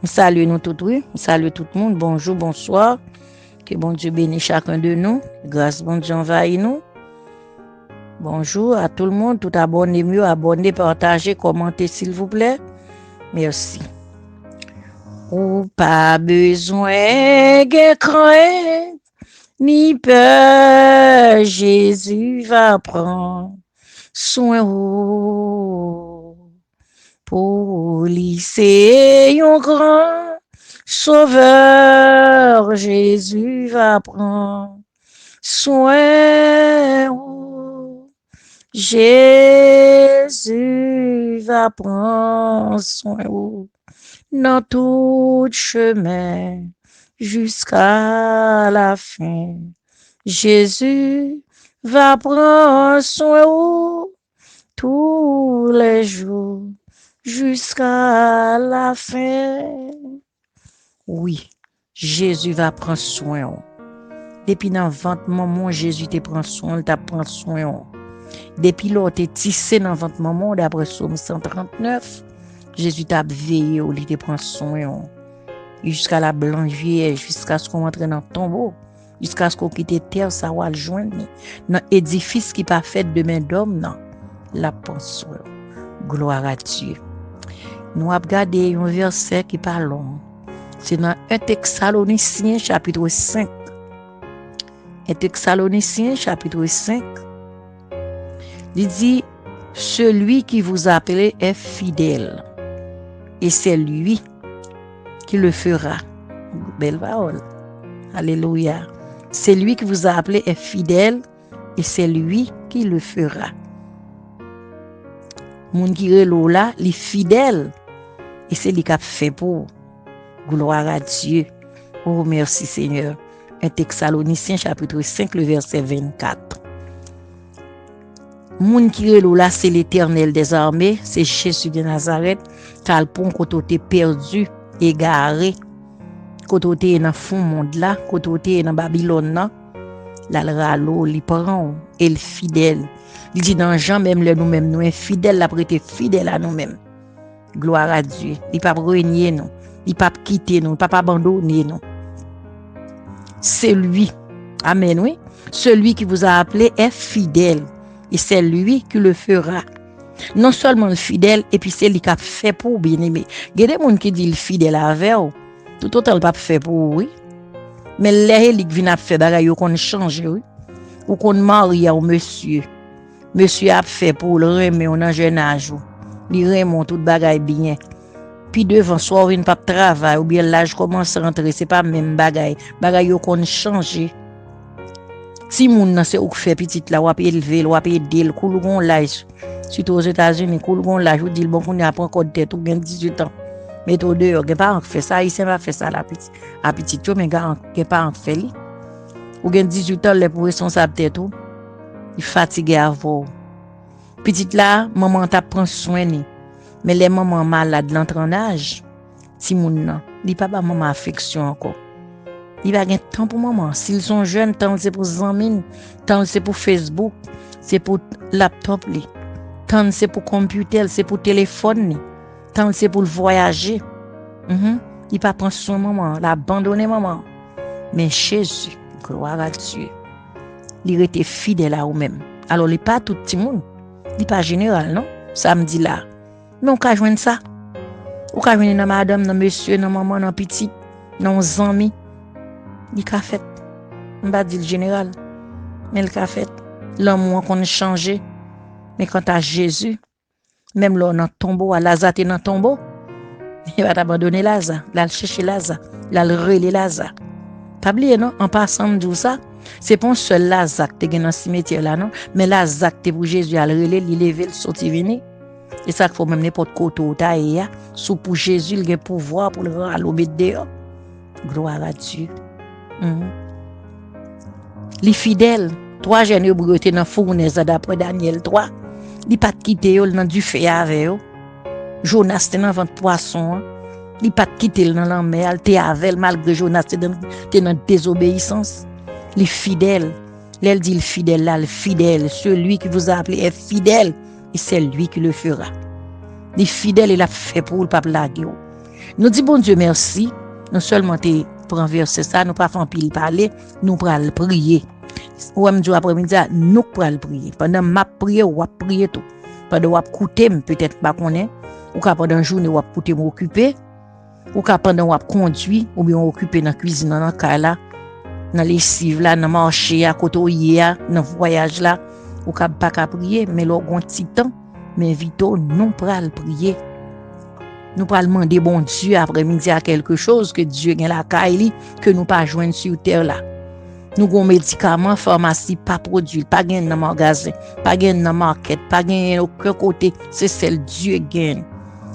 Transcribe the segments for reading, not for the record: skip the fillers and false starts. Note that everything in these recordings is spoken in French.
Salut nous tous, oui. Salut tout le monde. Bonjour, bonsoir. Que bon Dieu bénisse chacun de nous. Grâce bon Dieu envahit nous. Bonjour à tout le monde. Tout abonné mieux, abonné, partagez, commentez s'il vous plaît. Merci. Ou pas besoin de crainte, ni peur. Jésus va prendre soin pour lisser un grand sauveur. Jésus va prendre soin. Jésus va prendre soin dans tout chemin jusqu'à la fin. Jésus va prendre soin tous les jours jusqu'à la fin. Oui, Jésus va prendre soin. Depuis dans 20 moments, Jésus te prend soin, il t'a prend soin. Depuis là, tu es tissé dans 20 moments, d'après Psaume 139, Jésus t'a veillé, il te prend soin. Jusqu'à la blanche vierge, jusqu'à ce qu'on entre dans le tombeau, jusqu'à ce qu'on quitte terre, ça va le joindre. Dans l'édifice qui n'est pas fait de main d'homme, non. La pense soin. Gloire à Dieu. Nous avons regardé un verset qui parle long. C'est dans 1 Thessaloniciens chapitre 5. 1 Thessaloniciens chapitre 5. Il dit, celui qui vous a appelé est fidèle. Et c'est lui qui le fera. Belle parole. Alléluia. C'est lui qui vous a appelé est fidèle. Et c'est lui qui le fera. Moun qui relo là, il est fidèle. Et c'est lui qui a fait pour. Gloire à Dieu. Oh, merci Seigneur. 1 Thessaloniciens chapitre 5, le verset 24. Moun qui relo là, c'est l'Éternel des armées, c'est Jésus de Nazareth, talpon côté perdu, égaré, côté dans fond monde là, côté dans Babylone là, là le ralo, li prend et le fidèle. Il dit dans Jean même le nous-mêmes nous fidèles la prêter fidèle à nous-mêmes. Gloire à Dieu. Il pas renier nous, il pas quitter nous, il pas abandonner nous. C'est lui. Amen, oui. Celui qui vous a appelé est fidèle. Et c'est lui qui le fera. Non seulement le fidèle, et puis c'est lui qui a fait pour bien-aimé. Il y a des gens qui disent le fidèle avec vous. Tout autant le pas fait pour oui. Mais les qui viennent faire bagaille qu'on change oui. Ou qu'on marie au monsieur. Monsieur a fait pour le remettre en jeune âge. Il remonte tout bagaille bien. Puis devant soit une pas travail ou bien l'âge commence à rentrer, c'est pas même bagaille. Bagaille qu'on change. Si moun nan c'est ou fait petit là ou élever ou aider le coulgon l'âge surtout aux États-Unis coulgon l'âge ou dit bon qu'on a pas encore tête ou gain 18 ans mais tout dehors gen pas fait ça ici va faire ça la petite a petit yo mais gen pas fait li ou gain 18 ans les pour responsable tête ou il fatigué avant petite là maman t'a prend soin ni mais les mamans malades l'entre en âge si moun nan li pas ba maman affection encore. Il va gagner temps pour maman. S'ils sont jeunes, tant c'est pour Zamine, tant c'est pour Facebook, c'est pour laptop, tant c'est pour computer, c'est pour téléphone, tant c'est pour voyager. Il va prendre son maman, l'abandonner maman. Mais Jésus, gloire à Dieu, il était fidèle à vous-même. Alors, il n'est pas tout petit monde, il n'est pas général, non? Samedi là. Mais on peut joindre ça. On peut joindre dans madame, dans monsieur, dans maman, dans petit, dans amis. Il a fait. On va dire le général. Mais il a fait. L'homme qu'on a changé. Mais quant à Jésus, même là, dans le tombeau, à Lazare, dans le tombeau, il va t'abandonner Lazare. Il va chercher Lazare. Il va le relayer Lazare. Pas oublier, non? En passant de ça, c'est pas un seul Lazare qui est dans le cimetière là, non? Mais Lazare qui est pour Jésus, il relayer, il lever, il sortir, venir. Et ça, il faut même n'importe quoi autour de sous pour Jésus, il a pouvoir pour le rendre à l'obéir dehors. Gloire à Dieu. Les fidèles, 3 jeunes qui dans la fournaise d'après Daniel 3, ils pas quitter dans du feu avec eux. Jonas était dans ventre poisson, ils pas quitter dans la mer, il était avec malgré Jonas était dans désobéissance. Les fidèles, elle dit le fidèle là, le fidèle, celui qui vous a appelé est fidèle et c'est lui qui le fera. Les fidèles il a fait pour le peuple là. Nous disons bon Dieu merci. Non seulement te prend verset ça, nous pas faire pile parler, nous pral prier. Ou même après-midi, nous pral prier. Pendant ma prière, ou prier tout. Pendant ou écouter, peut-être pas connaît, ou pendant journée ou écouter m'occuper, ou pendant ou conduire, ou bien occuper dans cuisine dans cas là, dans les lessive là, dans marché à côté dans voyage là, ou pas qu'à prier, mais l'on gon petit temps, mais vito nous pral prier. Nous pral demander bon Dieu après-midi à quelque chose que Dieu gagne la caille que nous pas joindre sur terre là. Nous avons médicaments, pharmacie, pas produit, pas gain dans magasin, pas gain dans market, pas gain aucun côté. C'est celle Dieu gagne.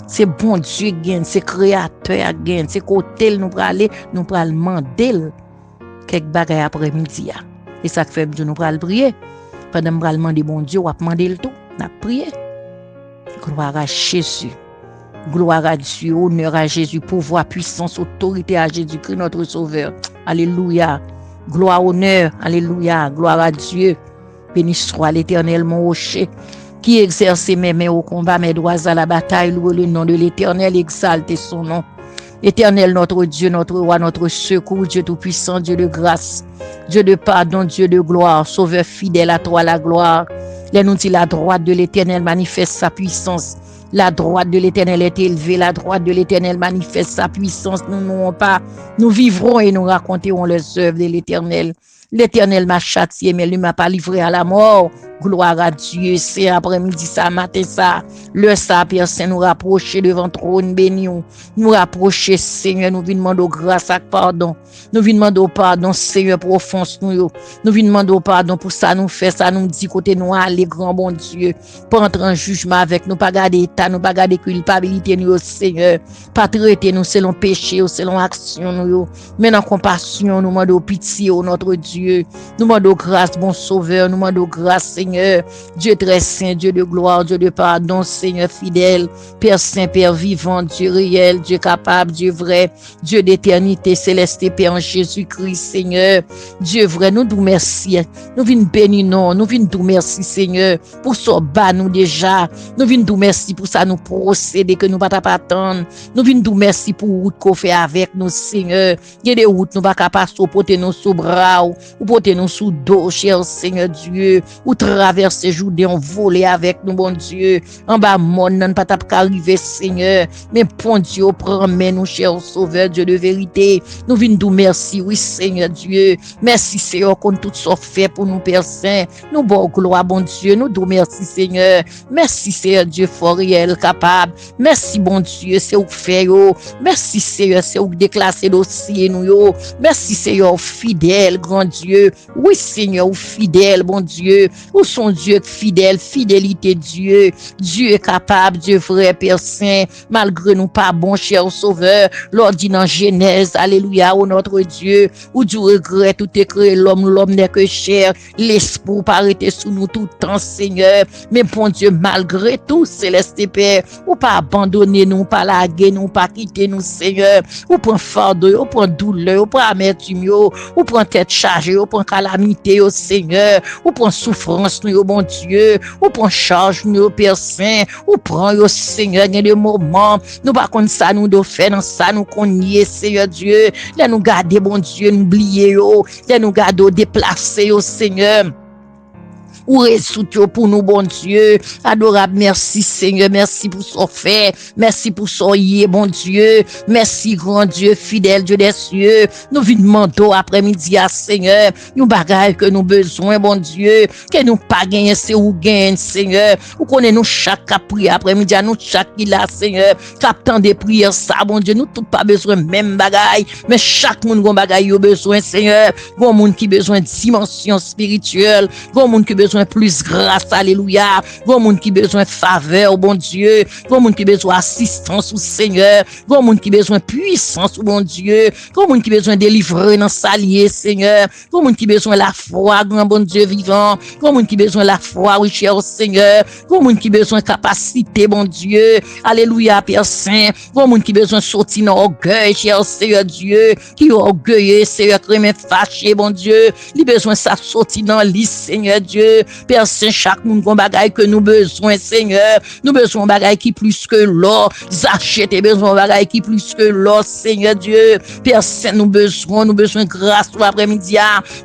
C'est bon Dieu gagne, c'est créateur gagne, c'est côté nous aller, nous pral demander quelque bagaille après-midi. Et ça fait que nous pral prier. Pendant pral demander bon Dieu, on va demander le tout, on a prié. Gloire à Jésus. Gloire à Dieu, honneur à Jésus, pouvoir, puissance, autorité à Jésus-Christ, notre Sauveur. Alléluia. Gloire, honneur, alléluia. Gloire à Dieu. Béni soit l'Éternel, mon rocher, qui exerce mes mains au combat, mes doigts à la bataille. Louez le nom de l'Éternel, exalte son nom. Éternel, notre Dieu, notre roi, notre secours, Dieu tout-puissant, Dieu de grâce, Dieu de pardon, Dieu de gloire, Sauveur fidèle à toi la gloire. Les nous dit la droite de l'Éternel manifeste sa puissance. La droite de l'Éternel est élevée, la droite de l'Éternel manifeste sa puissance. Nous n'aurons pas, nous vivrons et nous raconterons les œuvres de l'Éternel. L'Éternel m'a châtié, mais lui m'a pas livré à la mort. Gloire à Dieu, c'est après-midi, ça, matin, ça. Le Saint Saint nous rapprocher devant trône béni. Nous rapprocher, Seigneur, nous venons demander grâce et pardon. Nous venons demander pardon, Seigneur, pour offense nous. Nous venons demander pardon pour ça nous fait, ça nous dit côté nous aller, grand bon Dieu. Pas entrer en jugement avec nous, pas garder état, nous pas garder culpabilité nous, Seigneur. Pas traiter nous selon péché, selon action nous. Mais dans compassion, nous demandons pitié, notre Dieu. Nous demandons grâce, bon Sauveur, nous demandons grâce, Seigneur. Dieu très saint, Dieu de gloire, Dieu de pardon, Seigneur fidèle, Père saint, Père vivant, Dieu réel, Dieu capable, Dieu vrai, Dieu d'éternité céleste, Père en Jésus-Christ, Seigneur. Dieu vrai, nous nous merci. Nous venons bénir, nous venons nous merci, Seigneur, pour ce bas nous déjà. Nous venons nous merci pour ça nous procéder que nous ne pas attendre. Nous venons nous merci pour route qu'on fait avec nous, Seigneur. Il y a des routes nous pas capable de porter nous sous bras ou porter nous sous dos, cher Seigneur Dieu, ou traverser Jourdain, on voler avec nous, bon Dieu. En bas, mon non pas arriver, Seigneur. Mais bon Dieu, prends main nous, cher Sauveur, Dieu de vérité. Nous venons nous merci, oui, Seigneur Dieu. Merci, Seigneur, qu'on tout soit fait pour nous, Père Saint. Nous, bon gloire, bon Dieu. Nous, nous merci, Seigneur. Merci, Seigneur Dieu, fort réel, capable. Merci, bon Dieu, c'est où fait, yo. Merci, Seigneur, c'est où déclasser dossier, nous, yo. Merci, Seigneur, fidèle, grand Dieu. Oui, Seigneur, fidèle, bon Dieu. Où sont Dieu fidèle, fidélité Dieu. Dieu est capable, Dieu vrai, Père Saint. Malgré nous pas bon, cher Sauveur. Lors dit dans Genèse, alléluia, ô notre Dieu. Où Dieu regrette tout est créé l'homme n'est que chair. L'esprit paraît sous nous tout le temps, Seigneur. Mais bon Dieu, malgré tout, céleste Père, ou pas abandonner nous, pas laguer nous, pas quitter nous, Seigneur. Ou prend fardeau, ou prend douleur, ou prend amertume, ou prend tête chargée, ou prend calamité, Seigneur. Ou prend souffrance, nous, bon Dieu. Ou prend charge, nous, Père Saint. Ou prend, Seigneur, il y a des moments, nous pas comme ça, nous devons faire dans ça, nous connaissons, Seigneur Dieu. Là, nous garder, bon Dieu, nous oublier, là, nous garder, déplacer, Seigneur. Ou ressoutio pour nous, bon Dieu. Adorable, merci Seigneur, merci pour son fait, merci pour son yé, bon Dieu. Merci, grand Dieu, fidèle Dieu des cieux. Nous venons demander après-midi à Seigneur, nous bagaille que nous besoin, bon Dieu, que nous pas gagner, c'est ou gagne, Seigneur. Ou connaît nous chaque prière après-midi, nous chaque qui là, Seigneur, captant des prières, ça, bon Dieu, nous tout pas besoin même bagaille, mais chaque monde gon bagaille a besoin, Seigneur. Gon monde qui besoin dimension spirituelle, gon monde qui besoin plus grâce, alléluia. Bon monde qui besoin faveur, bon Dieu. Bon monde qui besoin assistance au Seigneur. Bon monde qui besoin puissance, bon Dieu. Bon monde qui besoin délivrer dans salier, Seigneur. Bon monde qui besoin la foi, grand bon Dieu vivant. Bon monde qui besoin la foi, oui, cher Seigneur. Bon monde qui besoin capacité, bon Dieu. Alléluia, Père Saint. Bon monde qui besoin sortir dans orgueil, cher Seigneur Dieu. Qui est orgueilleux, Seigneur, qui est fâché, bon Dieu. Il besoin ça sortir dans l'île, Seigneur Dieu. Dieu. Père Saint, chaque monde qu'on bagaille que nous besoin, Seigneur. Nous besoin bagaille qui plus que l'or. Zachète besoin bagaille qui plus que l'or, Seigneur Dieu. Père Saint, nous besoin grâce pour l'après-midi.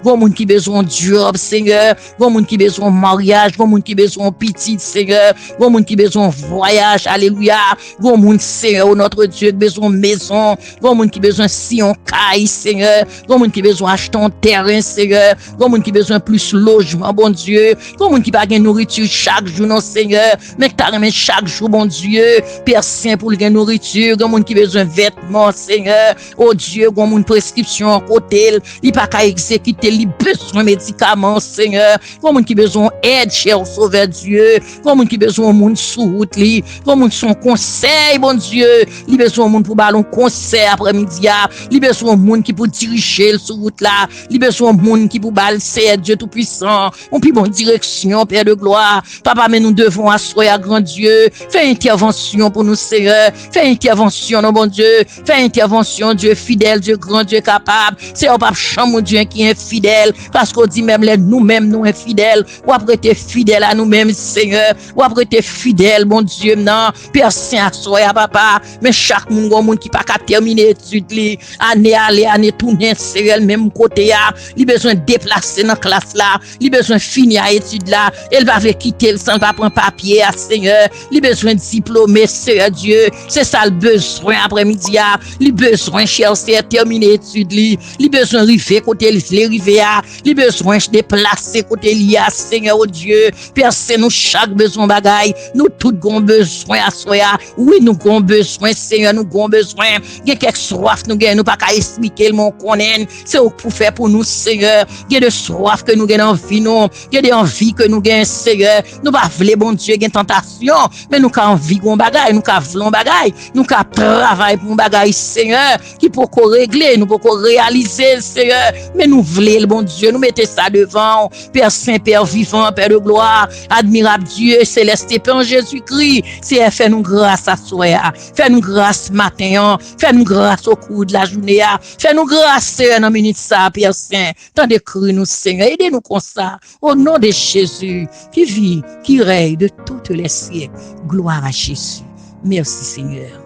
Bon monde qui besoin job, Seigneur. Bon monde qui besoin mariage. Bon monde qui besoin petit, Seigneur. Bon monde qui besoin voyage. Alléluia. Bon monde, Seigneur, notre Dieu, besoin maison. Bon monde qui besoin si on caille, Seigneur. Bon monde qui besoin acheter un terrain, Seigneur. Bon monde qui besoin plus logement, bon Dieu. Bon monde qui pas gain nourriture chaque jour, non, Seigneur. Mais que t'as remis chaque jour, bon Dieu. Père Saint, pour le gain nourriture. Bon monde qui besoin vêtements, Seigneur. Oh Dieu, bon monde prescription en côté. Il pas qu'à exécuter, il besoin médicaments, Seigneur. Bon monde qui besoin aide, cher Sauveur Dieu. Bon monde qui besoin monde sous route, li. Bon monde son conseil, bon Dieu. Il besoin monde pour ballon conseil après-midi. Il besoin monde qui pour diriger sur route là. Il besoin monde qui pour balle c'est Dieu tout puissant. On puis bonne direction, Père de gloire. Papa, mais nous devons asseoir à grand Dieu. Fais intervention pour nous, Seigneur. Fais intervention, non, bon Dieu. Fais intervention, Dieu fidèle, Dieu grand, Dieu capable. C'est au pape chant, mon Dieu, qui est fidèle. Parce qu'on dit même nous-mêmes, nous infidèles. Ou après être fidèle à nous-mêmes, Seigneur. Ou après être fidèle, mon Dieu, non. Père Saint, asseoir, papa. Mais chaque monde qui pas qu'à terminer étude, année aller, année tourner, Seigneur, même côté, il a besoin de déplacer dans la classe là. Il a besoin de finir l'étude là. Elle va quitter le sang, va prendre papier, Seigneur. Il a besoin de diplômer, Seigneur Dieu. C'est ça le besoin après-midi. Il a besoin, cher Seigneur, terminer l'étude. Il a besoin de river côté il a besoin de déplacer côté il Seigneur oh Dieu. Personne nous chaque besoin bagaille. Nous tous avons besoin à soi. Oui, nous avons besoin, Seigneur, nous avons besoin. Il y a quelque soif, nous n'avons pas qu'à expliquer le monde qu'on est. C'est pour faire pour nous, Seigneur. Il y a de soif que nous avons envie, nous. Il y a des envies que nous avons, Seigneur. Nous pas voulons, bon Dieu, une tentation, mais nous avons envie de bagaille, nous avons voulu bagaille, nous avons travail pour bagaille, Seigneur, qui pour qu'on régler, nous pour qu'on réaliser, Seigneur. Mais nous voulons, bon Dieu, nous mettez ça devant. Père Saint, Père vivant, Père de gloire, admirable Dieu, céleste Père Jésus-Christ. C'est fais-nous grâce à soi. Fais-nous grâce matin, fais-nous grâce au cours de la journée. Fais-nous grâce, Seigneur, dans minute ça, Père Saint. Tant de cru nous, Seigneur. Aidez-nous comme ça. Au nom de Jésus, qui vit, qui règne de toutes les siècles. Gloire à Jésus. Merci, Seigneur.